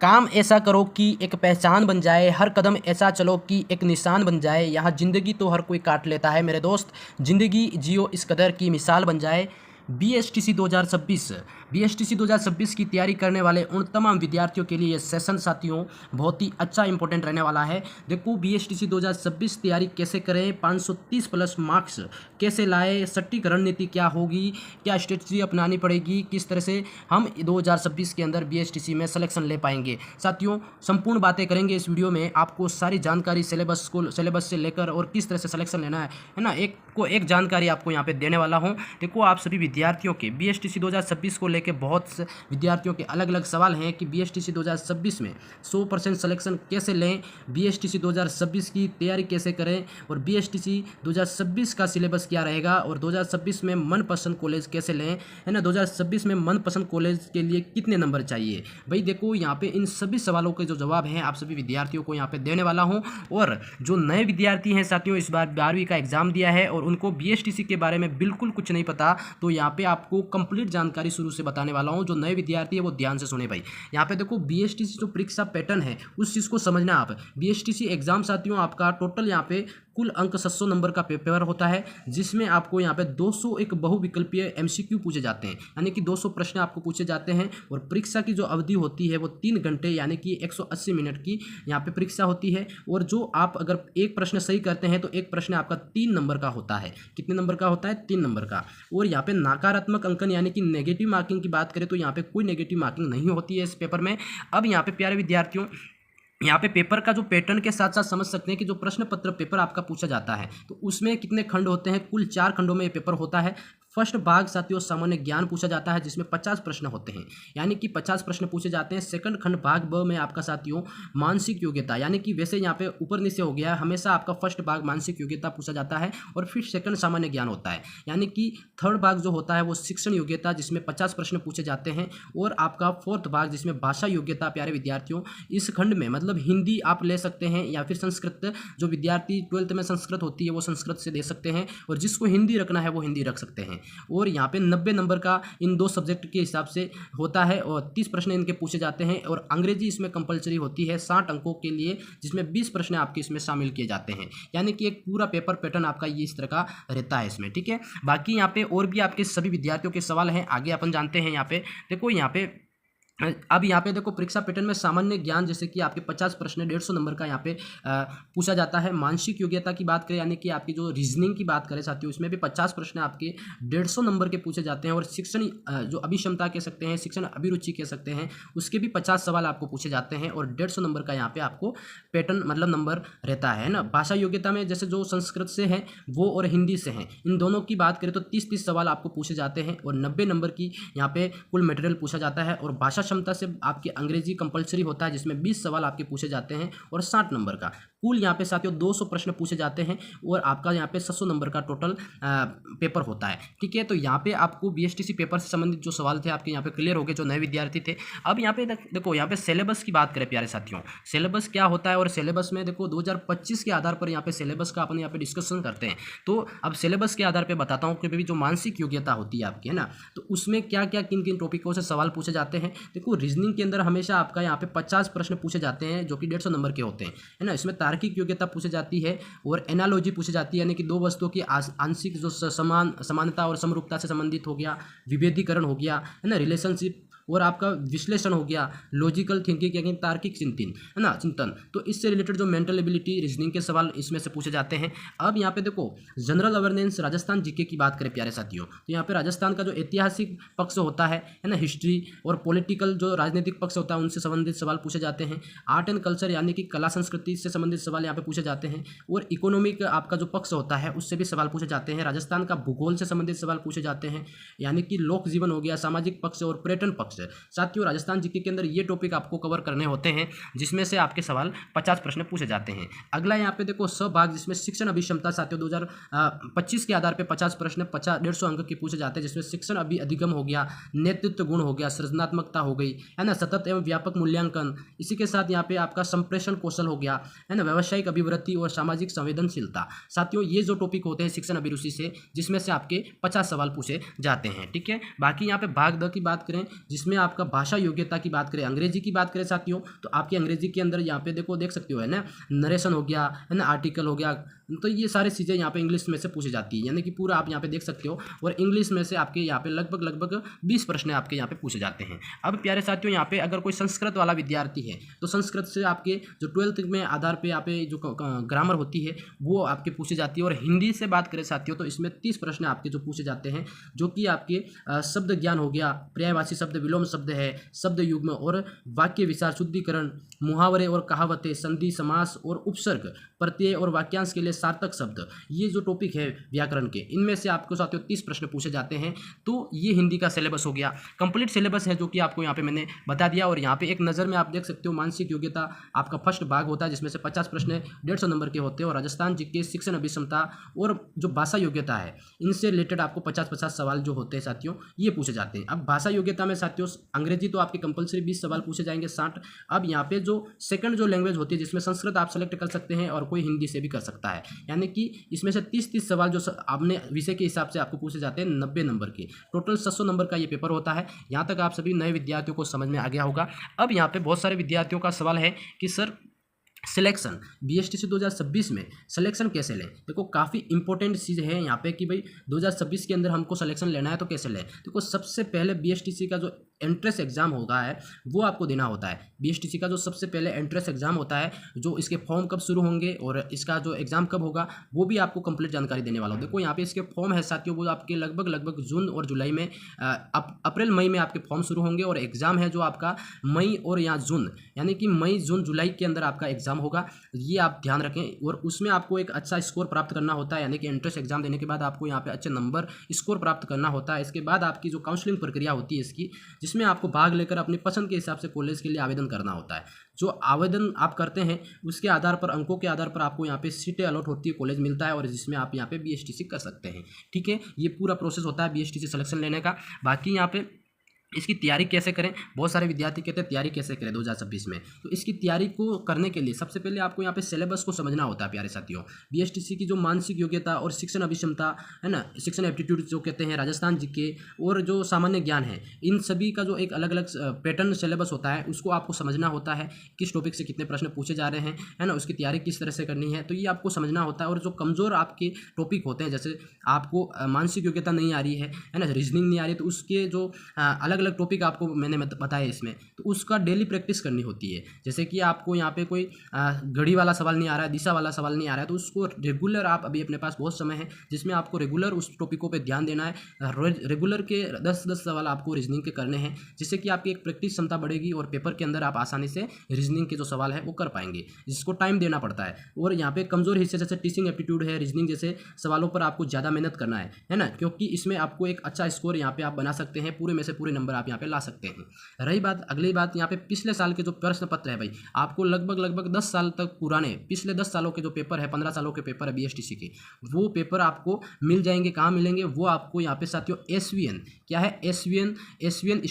काम ऐसा करो कि एक पहचान बन जाए, हर कदम ऐसा चलो कि एक निशान बन जाए। यहाँ ज़िंदगी तो हर कोई काट लेता है मेरे दोस्त, ज़िंदगी जियो इस कदर की मिसाल बन जाए। बीएसटीसी 2026 की तैयारी करने वाले उन तमाम विद्यार्थियों के लिए ये सेशन साथियों बहुत ही अच्छा इंपॉर्टेंट रहने वाला है। देखो बीएसटीसी 2026 तैयारी कैसे करें, 530 प्लस मार्क्स कैसे लाए, सटीक रणनीति क्या होगी, क्या स्ट्रेटजी अपनानी पड़ेगी, किस तरह से हम 2026 के अंदर बीएसटीसी में सिलेक्शन ले पाएंगे। साथियों संपूर्ण बातें करेंगे इस वीडियो में, आपको सारी जानकारी सिलेबस से लेकर और किस तरह से सिलेक्शन लेना है ना, एक जानकारी आपको यहाँ पे देने वाला हूँ। देखो आप सभी विद्यार्थियों के बीएसटीसी 2026 को लेकर बहुत से विद्यार्थियों के अलग अलग सवाल हैं कि बीएसटीसी 2026 में 100% सिलेक्शन कैसे लें, बीएसटीसी 2026 की तैयारी कैसे करें और बीएसटीसी 2026 का सिलेबस क्या रहेगा और 2026 में मनपसंद कॉलेज कैसे लें, है ना, 2026 में मनपसंद कॉलेज के लिए कितने नंबर चाहिए। भाई देखो यहाँ पे इन सभी सवालों के जो जवाब हैं आप सभी विद्यार्थियों को यहाँ पे देने वाला हूँ। और जो नए विद्यार्थी हैं साथियों, इस बार 12वीं का एग्जाम दिया है और उनको बीएसटीसी के बारे में बिल्कुल कुछ नहीं पता, तो यहाँ पे आपको कंप्लीट जानकारी शुरू से बताने वाला हूँ। जो नए विद्यार्थी है वो ध्यान से सुने भाई। यहाँ पे देखो बीएसटीसी जो परीक्षा पैटर्न है उस चीज़ को समझना आप। बीएसटीसी एग्जाम साथियों आपका टोटल यहाँ पे कुल अंक 700 नंबर का पेपर होता है, जिसमें आपको यहाँ पे 201 बहुविकल्पीय एमसीक्यू पूछे जाते हैं, यानी कि 200 प्रश्न आपको पूछे जाते हैं। और परीक्षा की जो अवधि होती है वो 3 घंटे यानी कि 180 मिनट की यहाँ पे परीक्षा होती है। और जो आप अगर एक प्रश्न सही करते हैं तो एक प्रश्न आपका 3 नंबर का होता है। कितने नंबर का होता है? 3 नंबर का। और यहाँ पे नकारात्मक अंकन यानी कि नेगेटिव मार्किंग की बात करें तो यहाँ पे कोई नेगेटिव मार्किंग नहीं होती है इस पेपर में। अब यहाँ पे प्यारे विद्यार्थियों, यहाँ पे पेपर का जो पैटर्न के साथ साथ समझ सकते हैं कि जो प्रश्न पत्र पेपर आपका पूछा जाता है तो उसमें कितने खंड होते हैं। कुल 4 खंडों में ये पेपर होता है। फर्स्ट भाग साथियों सामान्य ज्ञान पूछा जाता है जिसमें 50 प्रश्न होते हैं, यानी कि 50 प्रश्न पूछे जाते हैं। सेकंड खंड भाग ब में आपका साथियों मानसिक योग्यता, यानी कि वैसे यहाँ पे ऊपर नीचे हो गया है, हमेशा आपका फर्स्ट भाग मानसिक योग्यता पूछा जाता है और फिर सेकंड सामान्य ज्ञान होता है। यानी कि थर्ड भाग जो होता है वो शिक्षण योग्यता जिसमें 50 प्रश्न पूछे जाते हैं। और आपका फोर्थ भाग जिसमें भाषा योग्यता। प्यारे विद्यार्थियों इस खंड में मतलब हिंदी आप ले सकते हैं या फिर संस्कृत, जो विद्यार्थी 12th में संस्कृत होती है वो संस्कृत से दे सकते हैं और जिसको हिंदी रखना है वो हिंदी रख सकते हैं। और यहाँ पे 90 नंबर का इन 2 सब्जेक्ट के हिसाब से होता है और 30 प्रश्न इनके पूछे जाते हैं। और अंग्रेजी इसमें कंपलसरी होती है 60 अंकों के लिए, जिसमें 20 प्रश्न आपके इसमें शामिल किए जाते हैं। यानी कि एक पूरा पेपर पैटर्न आपका ये इस तरह का रहता है इसमें, ठीक है। बाकी यहाँ पे और भी आपके सभी विद्यार्थियों के सवाल हैं, आगे अपन जानते हैं। यहाँ पे देखो, यहाँ पे अब यहाँ पे देखो परीक्षा पैटर्न में सामान्य ज्ञान जैसे कि आपके 50 प्रश्न 150 नंबर का यहाँ पे पूछा जाता है। मानसिक योग्यता की बात करें यानी कि आपकी जो रीजनिंग की बात करें साथियों, इसमें भी 50 प्रश्न आपके 150 नंबर के पूछे जाते हैं। और शिक्षण जो अभिक्षमता कह सकते हैं, शिक्षण अभिरुचि कह सकते हैं, उसके भी 50 सवाल आपको पूछे जाते हैं और 150 नंबर का यहाँ पे आपको पैटर्न मतलब नंबर रहता है ना। भाषा योग्यता में जैसे जो संस्कृत से है वो और हिंदी से हैं, इन दोनों की बात करें तो 30-30 सवाल आपको पूछे जाते हैं और 90 नंबर की यहाँ पे कुल मटेरियल पूछा जाता है। और भाषा क्षमता से आपके अंग्रेजी कंपलसरी होता है जिसमें 20 सवाल आपके पूछे जाते हैं और 60 नंबर का। कुल यहाँ पे साथियों 200 प्रश्न पूछे जाते हैं और आपका यहाँ पे 700 नंबर का टोटल पेपर होता है, ठीक है। तो यहाँ पे आपको बीएसटीसी पेपर से संबंधित जो सवाल थे आपके यहाँ पे क्लियर हो गए, जो नए विद्यार्थी थे। अब यहाँ पे देखो, यहाँ पे सिलेबस की बात करें प्यारे साथियों, सिलेबस क्या होता है और सिलेबस में देखो 2025 के आधार पर यहाँ पे सिलेबस का अपन यहाँ पे डिस्कशन करते हैं। तो अब सिलेबस के आधार पर बताता हूँ कि भाई जो मानसिक योग्यता होती है आपकी, है ना, तो उसमें क्या क्या किन किन टॉपिकों से सवाल पूछे जाते हैं। देखो रीजनिंग के अंदर हमेशा आपका यहाँ पे 50 प्रश्न पूछे जाते हैं जो कि 150 नंबर के होते हैं, है ना। इसमें तार्किक योग्यता पूछी जाती है और एनालॉजी पूछी जाती है, यानी कि 2 वस्तुओं की आंशिक जो समानता और समरूपता से संबंधित हो गया, विभेदीकरण हो गया, है ना, रिलेशनशिप, और आपका विश्लेषण हो गया, लॉजिकल थिंकिंग यानी तार्किक चिंतन, है ना, चिंतन। तो इससे रिलेटेड जो मेंटल एबिलिटी रीजनिंग के सवाल इसमें से पूछे जाते हैं। अब यहाँ पे देखो जनरल अवेयरनेस राजस्थान जीके की बात करें प्यारे साथियों, तो यहाँ पे राजस्थान का जो ऐतिहासिक पक्ष होता है ना, हिस्ट्री और पॉलिटिकल जो राजनीतिक पक्ष होता है उनसे संबंधित सवाल पूछे जाते हैं। आर्ट एंड कल्चर यानी कि कला संस्कृति से संबंधित सवाल यहाँ पे पूछे जाते हैं। और इकोनॉमिक आपका जो पक्ष होता है उससे भी सवाल पूछे जाते हैं। राजस्थान का भूगोल से संबंधित सवाल पूछे जाते हैं, यानी कि लोक जीवन हो गया, सामाजिक पक्ष और पर्यटन पक्ष। साथियों राजस्थान जीके के अंदर ये टॉपिक आपको कवर करने होते हैं जिसमें से आपके सवाल 50 प्रश्न पूछे जाते हैं। अगला यहाँ पे देखो स्वभाग जिसमें शिक्षण अभिक्षमता साथियों 2025 के आधार पे 50 प्रश्न 150 अंक के पूछे जाते हैं, जिसमें शिक्षण अधिगम हो गया, नेतृत्व गुण हो गया, सृजनात्मकता हो गई, है ना, सतत एवं व्यापक मूल्यांकन। इसी के साथ यहाँ पे आपका संप्रेषण कौशल हो गया, है ना, व्यावसायिक अभिवृत्ति और सामाजिक संवेदनशीलता। साथियों ये जो टॉपिक होते हैं शिक्षण अभिरुचि से, जिसमें से आपके 50 सवाल पूछे जाते हैं, ठीक है। बाकी यहाँ पे भाग द की बात करें जिसमें जिसमें आपका भाषा योग्यता की बात करें, अंग्रेजी की बात करें साथियों, तो आपकी अंग्रेजी के अंदर यहाँ पे देखो देख सकते हो, है ना, नरेशन हो गया, है ना, आर्टिकल हो गया, तो ये सारी चीज़ें यहाँ पे इंग्लिश में से पूछी जाती है, यानी कि पूरा आप यहाँ पे देख सकते हो। और इंग्लिश में से आपके यहाँ पे लगभग 20 प्रश्न आपके यहाँ पे पूछे जाते हैं। अब प्यारे साथियों, यहाँ पे अगर कोई संस्कृत वाला विद्यार्थी है तो संस्कृत से आपके जो 12th में आधार पे यहाँ पे जो ग्रामर होती है वो आपके पूछी जाती है। और हिंदी से बात करें साथियों तो इसमें 30 प्रश्न आपके जो पूछे जाते हैं, जो कि आपके शब्द ज्ञान हो गया, पर्यायवाची शब्द, विलोम शब्द है, शब्द युग्म और वाक्य विचार शुद्धिकरण, मुहावरे और कहावतें, संधि, समास और उपसर्ग, प्रत्यय और वाक्यांश के लिए सार्थक शब्द, ये जो टॉपिक है व्याकरण के, इनमें से आपको साथियों 30 प्रश्न पूछे जाते हैं। तो ये हिंदी का सिलेबस हो गया, कंप्लीट सिलेबस है जो कि आपको यहाँ पे मैंने बता दिया। और यहाँ पे एक नज़र में आप देख सकते हो, मानसिक योग्यता आपका फर्स्ट भाग होता है जिसमें से 50 प्रश्न 150 नंबर के होते हैं। और राजस्थान जीके, शिक्षण अभिक्षमता और जो भाषा योग्यता है, इनसे रिलेटेड आपको 50-50 सवाल जो होते हैं साथियों ये पूछे जाते हैं। अब भाषा योग्यता में साथियों अंग्रेजी तो आपके कंपलसरी 20 सवाल पूछे जाएंगे 60। अब यहाँ पे जो सेकंड जो लैंग्वेज होती है जिसमें संस्कृत आप सेलेक्ट कर सकते हैं और कोई हिंदी से भी कर सकता है, यानी कि इसमें से 30-30 सवाल जो आपने विषय के हिसाब से आपको पूछे जाते हैं 90 नंबर के। टोटल 700 नंबर का ये पेपर होता है। यहाँ तक आप सभी नए विद्यार्थियों को समझ में आ गया होगा। अब यहाँ पे बहुत सारे विद्यार्थियों का सवाल है कि सर सिलेक्शन BSTC 2026 में सिलेक्शन कैसे लें। देखो काफ़ी इंपॉर्टेंट चीज़ है यहाँ पे कि भाई 2026 के अंदर हमको सिलेक्शन लेना है तो कैसे लें। देखो सबसे पहले BSTC का जो एंट्रेंस एग्जाम होगा है वो आपको देना होता है। BSTC का जो सबसे पहले एंट्रेंस एग्जाम होता है, जो इसके फॉर्म कब शुरू होंगे और इसका जो एग्जाम कब होगा वो भी आपको कंप्लीट जानकारी देने वाला हूँ। देखो यहाँ पे इसके फॉर्म है साथियों, वो आपके लगभग जून और जुलाई में, अप्रैल मई में आपके फॉर्म शुरू होंगे। और एग्जाम है जो आपका मई और यहाँ जून, यानी कि मई जून जुलाई के अंदर आपका एग्जाम होगा, ये आप ध्यान रखें। और उसमें आपको एक अच्छा स्कोर प्राप्त करना होता है, यानी कि एंट्रेंस एग्जाम देने के बाद आपको यहाँ पे अच्छे नंबर स्कोर प्राप्त करना होता है। इसके बाद आपकी जो काउंसलिंग प्रक्रिया होती है इसकी, जिसमें आपको भाग लेकर अपनी पसंद के हिसाब से कॉलेज के लिए आवेदन करना होता है। जो आवेदन आप करते हैं उसके आधार पर, अंकों के आधार पर आपको यहाँ पे सीटें अलॉट होती है, कॉलेज मिलता है और जिसमें आप यहाँ पे BSTC कर सकते हैं। ठीक है, ये पूरा प्रोसेस होता है BSTC सिलेक्शन लेने का। बाकी यहाँ पे इसकी तैयारी कैसे करें, बहुत सारे विद्यार्थी कहते हैं तैयारी कैसे करें 2026 में। तो इसकी तैयारी को करने के लिए सबसे पहले आपको यहाँ पे सिलेबस को समझना होता है प्यारे साथियों। BSTC की जो मानसिक योग्यता और शिक्षण अभिक्षमता है ना, शिक्षण एप्टीट्यूड जो कहते हैं, राजस्थान जीके और जो सामान्य ज्ञान है, इन सभी का जो एक अलग अलग पैटर्न सिलेबस होता है उसको आपको समझना होता है। किस टॉपिक से कितने प्रश्न पूछे जा रहे हैं, है ना, उसकी तैयारी किस तरह से करनी है, तो ये आपको समझना होता है। और जो कमज़ोर आपके टॉपिक होते हैं, जैसे आपको मानसिक योग्यता नहीं आ रही है ना, रीजनिंग नहीं आ रही, तो उसके जो अलग अलग टॉपिक आपको मैंने बताया इसमें, तो उसका डेली प्रैक्टिस करनी होती है। जैसे कि आपको यहाँ पे कोई घड़ी वाला सवाल नहीं आ रहा है, दिशा वाला सवाल नहीं आ रहा है, तो उसको रेगुलर, आप अभी अपने पास बहुत समय है जिसमें आपको रेगुलर उस टॉपिकों पे ध्यान देना है। रेगुलर के 10-10 सवाल आपको रीजनिंग के करने हैं, जिससे कि आपकी एक प्रैक्टिस क्षमता बढ़ेगी और पेपर के अंदर आप आसानी से रीजनिंग के जो सवाल है वो कर पाएंगे, जिसको टाइम देना पड़ता है। और यहाँ पे कमजोर हिस्से जैसे टीचिंग एप्टीट्यूड है, रीजनिंग जैसे सवालों पर आपको ज़्यादा मेहनत करना है ना, क्योंकि इसमें आपको एक अच्छा स्कोर यहाँ पे आप बना सकते हैं, पूरे में से पूरे नंबर आप यहाँ पे ला सकते हैं। रही बात, अगली बात यहाँ पे पिछले साल के जो प्रश्न पत्र है भाई, आपको लगभग 10 साल तक पुराने, पिछले 10 सालों के जो पेपर है, 15 सालों के पेपर है BSTC के, वो पेपर आपको मिल जाएंगे। कहाँ मिलेंगे वो आपको यहाँ पे साथियों SVN, क्या है SVN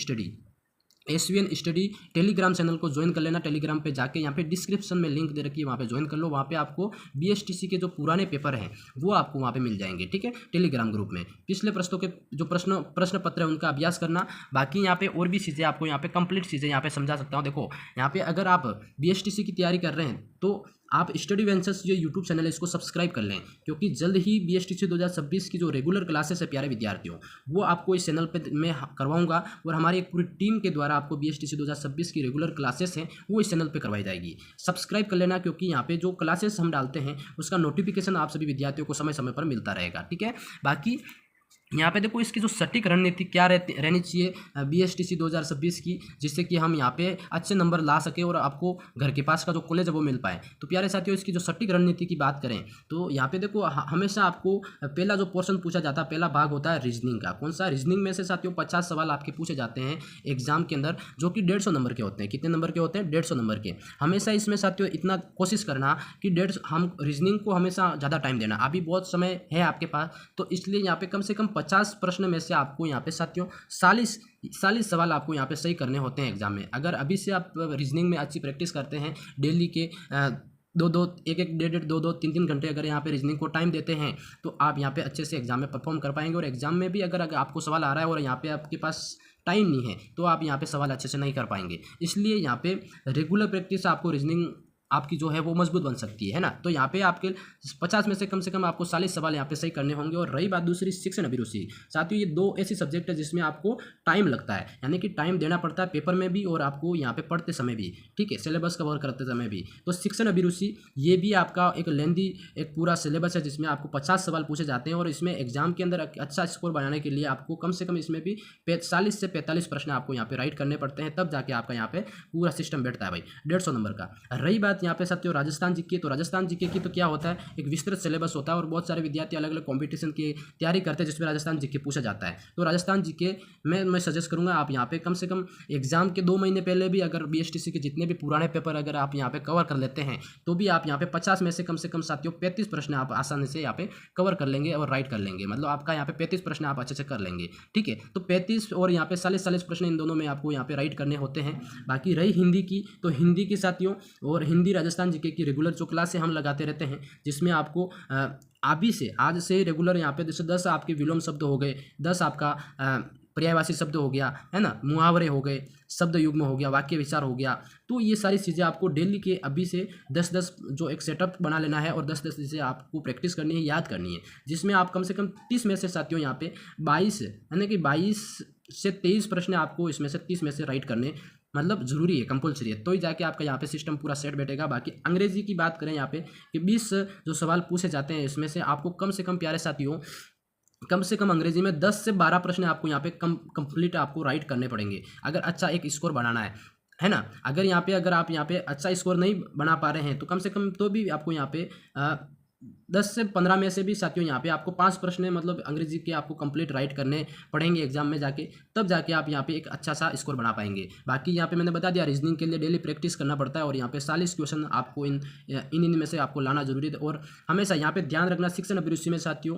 स्टडी टेलीग्राम चैनल को ज्वाइन कर लेना। टेलीग्राम पे जाके यहाँ पे डिस्क्रिप्शन में लिंक दे रखी है, वहाँ पे ज्वाइन कर लो। वहाँ पे आपको BSTC के जो पुराने पेपर हैं वो आपको वहाँ पे मिल जाएंगे। ठीक है, टेलीग्राम ग्रुप में पिछले प्रश्नों के जो प्रश्न पत्र है उनका अभ्यास करना। बाकी यहाँ पे और भी चीज़ें आपको यहाँ पे कंप्लीट चीज़ें यहाँ पे समझा सकता हूँ। देखो यहाँ पे अगर आप BSTC की तैयारी कर रहे हैं तो आप स्टडी वेंचर्स जो यूट्यूब चैनल है इसको सब्सक्राइब कर लें, क्योंकि जल्द ही BSTC 2026 की जो रेगुलर क्लासेस है प्यारे विद्यार्थियों, वो आपको इस चैनल पे मैं करवाऊंगा। और हमारी एक पूरी टीम के द्वारा आपको BSTC 2026 की रेगुलर क्लासेस हैं वो इस चैनल पे करवाई जाएगी। सब्सक्राइब कर लेना, क्योंकि यहाँ पे जो क्लासेस हम डालते हैं उसका नोटिफिकेशन आप सभी विद्यार्थियों को समय समय पर मिलता रहेगा। ठीक है, बाकी यहाँ पे देखो इसकी जो सटीक रणनीति क्या रहनी चाहिए BSTC 2026 की, जिससे कि हम यहाँ पे अच्छे नंबर ला सके और आपको घर के पास का जो कॉलेज है वो मिल पाए। तो प्यारे साथियों, इसकी जो सटीक रणनीति की बात करें तो यहाँ पे देखो हमेशा आपको पहला जो पोर्शन पूछा जाता है, पहला भाग होता है रीजनिंग का। कौन सा? रीजनिंग में से साथियों 50 सवाल आपके पूछे जाते हैं एग्जाम के अंदर, जो कि 150 नंबर के होते हैं। कितने नंबर के होते हैं? 150 नंबर के। हमेशा इसमें साथियों इतना कोशिश करना कि हम रीजनिंग को हमेशा ज़्यादा टाइम देना। अभी बहुत समय है आपके पास, तो इसलिए यहाँ पे कम से कम 50 प्रश्न में से आपको यहाँ पे साथियों 40 सवाल आपको यहाँ पे सही करने होते हैं एग्जाम में। अगर अभी से आप रीजनिंग में अच्छी प्रैक्टिस करते हैं, डेली के एक डेढ़ 2-3 घंटे अगर यहाँ पे रीजनिंग को टाइम देते हैं तो आप यहाँ पे अच्छे से एग्जाम में परफॉर्म कर पाएंगे। और एग्जाम में भी अगर आपको सवाल आ रहा है और यहाँ पे आपके पास टाइम नहीं है तो आप यहाँ पे सवाल अच्छे से नहीं कर पाएंगे। इसलिए यहाँ पे रेगुलर प्रैक्टिस आपको रीजनिंग आपकी जो है वो मजबूत बन सकती है ना। तो यहाँ पे आपके 50 में से कम आपको 40 सवाल यहाँ पे सही करने होंगे। और रही बात दूसरी शिक्षण अभिरुचि, साथियों ये 2 ऐसी सब्जेक्ट है जिसमें आपको टाइम लगता है, यानी कि टाइम देना पड़ता है पेपर में भी और आपको यहाँ पे पढ़ते समय भी, ठीक है, सिलेबस कवर करते समय भी। तो शिक्षण अभिरुचि ये भी आपका एक लेंदी एक पूरा सिलेबस है जिसमें आपको 50 सवाल पूछे जाते हैं। और इसमें एग्जाम के अंदर अच्छा स्कोर बनाने के लिए आपको कम से कम इसमें भी 40 से 45 प्रश्न आपको यहाँ पे राइट करने पड़ते हैं, तब जाके आपका यहाँ पे पूरा सिस्टम बैठता है भाई 150 नंबर का। रही बात यहाँ पे साथियों राजस्थान जीके, तो राजस्थान जीके की तो क्या होता है, एक विस्तृत सिलेबस होता है और बहुत सारे विद्यार्थी अलग अलग कॉम्पिटिशन की तैयारी करते हैं जिसमें राजस्थान जीके पूछा जाता है। तो राजस्थान जीके मैं सजेस्ट करूंगा आप यहाँ पे कम से कम एग्जाम के 2 महीने पहले भी अगर बीएसटीसी के जितने भी पुराने पेपर अगर आप यहाँ पे कवर कर लेते हैं तो भी आप यहाँ पे 50 में से कम साथियों 35 प्रश्न आप आसानी से यहाँ पे कवर कर लेंगे और राइट कर लेंगे। मतलब आपका यहाँ पे 35 प्रश्न आप अच्छे से कर लेंगे, ठीक है। तो 35 और यहाँ पे 40 प्रश्न इन दोनों में आपको यहाँ पे राइट करने होते हैं। बाकी रही हिंदी की, तो हिंदी की साथियों और हिंदी राजस्थान जीके की रेगुलर जो क्लास हम लगाते रहते हैं जिसमें आपको आज से रेगुलर यहाँ पे जैसे 10 आपके विलोम शब्द हो गए, 10 आपका पर्यायवाची शब्द हो गया है ना, मुहावरे हो गए, शब्द युग्म हो गया, वाक्य विचार हो गया। तो ये सारी चीज़ें आपको डेली के अभी से 10-10 जो एक सेटअप बना लेना है और 10-10 चीज़ें आपको प्रैक्टिस करनी है, याद करनी है, जिसमें आप कम से कम 30 में से साथियों यहाँ पे 22 यानी कि 22 से 23 प्रश्न आपको इसमें से 30 में से राइट करने मतलब जरूरी है, कंपलसरी है, तो ही जाके आपका यहाँ पे सिस्टम पूरा सेट बैठेगा। बाकी अंग्रेजी की बात करें यहाँ पे कि 20 जो सवाल पूछे जाते हैं इसमें से आपको कम से कम प्यारे साथियों कम से कम अंग्रेजी में 10 से 12 प्रश्न आपको यहाँ पे कंप्लीट आपको राइट करने पड़ेंगे अगर अच्छा एक स्कोर बनाना है ना। अगर आप यहाँ पे अच्छा स्कोर नहीं बना पा रहे हैं तो कम से कम तो भी आपको यहाँ पे 10 से 15 में से भी साथियों यहाँ पे आपको 5 प्रश्न मतलब अंग्रेजी के आपको कंप्लीट राइट करने पड़ेंगे एग्जाम में जाके, तब जाके आप यहाँ पे एक अच्छा सा स्कोर बना पाएंगे। बाकी यहाँ पे मैंने बता दिया रीजनिंग के लिए डेली प्रैक्टिस करना पड़ता है और यहाँ पे 40 क्वेश्चन आपको इन में से आपको लाना जरूरी है। और हमेशा यहाँ पे ध्यान रखना शिक्षण अभिरुचि में साथियों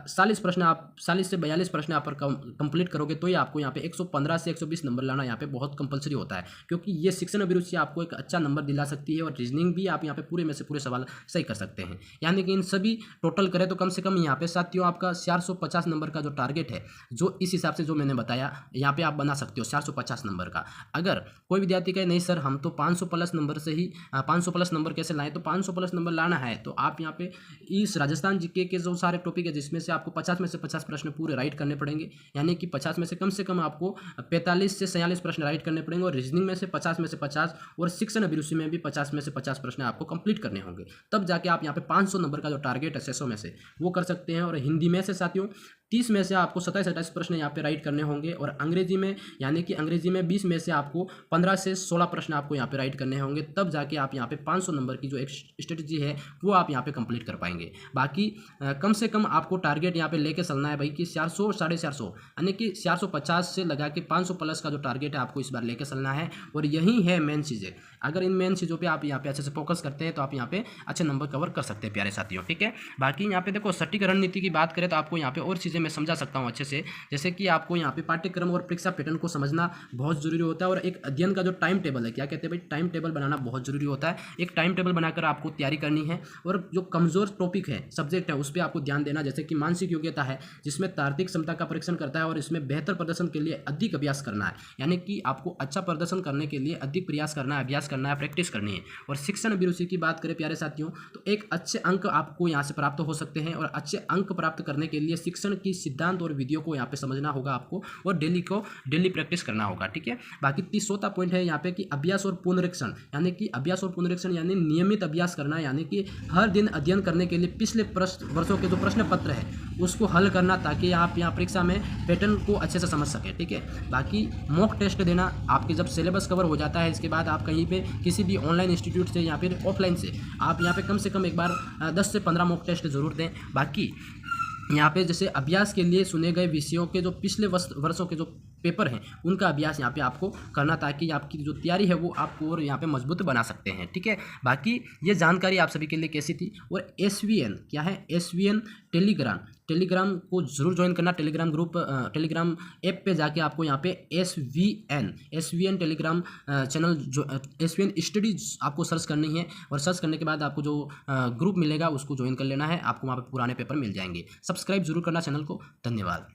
40 प्रश्न आप 40 से 42 प्रश्न आप कंप्लीट करोगे तो ही आपको यहाँ पे 115 से 120 नंबर लाना यहाँ पे बहुत कंपलसरी होता है, क्योंकि ये शिक्षण अभिरुचि आपको एक अच्छा नंबर दिला सकती है। और रीजनिंग भी आप यहाँ पे पूरे में से पूरे सवाल सही कर सकते हैं, यानी कि इन सभी टोटल करें तो कम से कम यहाँ पे साथियों आपका 450 नंबर का जो टारगेट है जो इस हिसाब से जो मैंने बताया यहाँ पे आप बना सकते हो 450 नंबर का। अगर कोई विद्यार्थी कहे नहीं सर हम तो 500 प्लस नंबर से ही 500 प्लस नंबर कैसे लाएं, तो 500 प्लस नंबर लाना है तो आप यहाँ पे इस राजस्थान जीके के जो सारे टॉपिक है जिसमें से आपको 50 में से 50 प्रश्न पूरे राइट करने पड़ेंगे, यानी कि 50 में से कम आपको 45 से 46 प्रश्न राइट करने पड़ेंगे। और रीजनिंग में से 50 में से 50 और शिक्षण अभिरुचि में भी 50 में से 50 प्रश्न आपको कंप्लीट करने होंगे, तब जाके आप यहाँ पे 500 नंबर का जो टारगेट है 600 में से वो कर सकते हैं। और हिंदी में से साथियों 30 में से आपको 27-28 प्रश्न यहाँ पे राइट करने होंगे। और अंग्रेजी में यानी कि अंग्रेजी में 20 में से आपको 15 से 16 प्रश्न आपको यहाँ पे राइट करने होंगे, तब जाके आप यहाँ पे 500 नंबर की जो एक स्ट्रेटजी है वो आप यहाँ पे कंप्लीट कर पाएंगे। बाकी कम से कम आपको टारगेट यहाँ पे लेके चलना है भाई कि 400 450 यानी कि 450 से लगा के 500 प्लस का जो टारगेट है आपको इस बार लेके चलना है। और यही है मेन चीज़ें, अगर इन मेन चीज़ों पे आप यहाँ पे अच्छे से फोकस करते हैं तो आप यहाँ पे अच्छे नंबर कवर कर सकते हैं प्यारे साथियों, ठीक है। बाकी यहाँ पे देखो सटीक रणनीति की बात करें तो आपको यहाँ पे और चीज़ें मैं समझा सकता हूँ अच्छे से, जैसे कि आपको यहाँ पे पाठ्यक्रम और परीक्षा पैटर्न को समझना बहुत जरूरी होता है। और एक अध्ययन का जो टाइम टेबल है, क्या कहते हैं भाई, टाइम टेबल बनाना बहुत जरूरी होता है। एक टाइम टेबल बनाकर आपको तैयारी करनी है। और जो कमजोर टॉपिक है सब्जेक्ट है उस पर आपको ध्यान देना, जैसे कि मानसिक योग्यता है जिसमें तार्किक क्षमता का परीक्षण करता है और इसमें बेहतर प्रदर्शन के लिए अधिक अभ्यास करना है, यानी कि आपको अच्छा प्रदर्शन करने के लिए अधिक प्रयास करना है, अभ्यास करना है, प्रैक्टिस करनी है। और शिक्षण अभिरुचि की बात करें प्यारे साथियों तो एक अच्छे अंक आपको यहाँ से प्राप्त हो सकते हैं। और अच्छे अंक प्राप्त करने के लिए शिक्षण की सिद्धांत और विधियों को यहाँ पे समझना होगा आपको और डेली प्रैक्टिस करना होगा, ठीक है। बाकी 30वां पॉइंट है यहाँ पे कि अभ्यास और पुनरीक्षण, यानी कि अभ्यास और पुनरीक्षण यानी नियमित अभ्यास करना, यानी कि हर दिन अध्ययन करने के लिए पिछले वर्षों के जो प्रश्न पत्र है उसको हल करना, ताकि आप यहाँ परीक्षा में पैटर्न को अच्छे से समझ सके, ठीक है। बाकी मॉक टेस्ट देना, आपके जब सिलेबस कवर हो जाता है इसके बाद आप कहीं पे किसी भी ऑनलाइन इंस्टीट्यूट से या फिर ऑफलाइन से आप यहाँ पे कम से कम एक बार 10 से 15 मॉक टेस्ट जरूर दें। बाकी यहाँ पे जैसे अभ्यास के लिए चुने गए विषयों के जो पिछले वर्षों के जो पेपर हैं उनका अभ्यास यहाँ पे आपको करना, ताकि आपकी जो तैयारी है वो आपको और यहाँ पे मजबूत बना सकते हैं। ठीक है, बाकी ये जानकारी आप सभी के लिए कैसी थी। और SVN क्या है, SVN टेलीग्राम को जरूर ज्वाइन करना। टेलीग्राम ग्रुप, टेलीग्राम ऐप पे जाके आपको यहाँ पे SVN टेलीग्राम चैनल जो SVN स्टडीज आपको सर्च करनी है, और सर्च करने के बाद आपको जो ग्रुप मिलेगा उसको ज्वाइन कर लेना है, आपको वहाँ पे पुराने पेपर मिल जाएंगे। सब्सक्राइब जरूर करना चैनल को। धन्यवाद।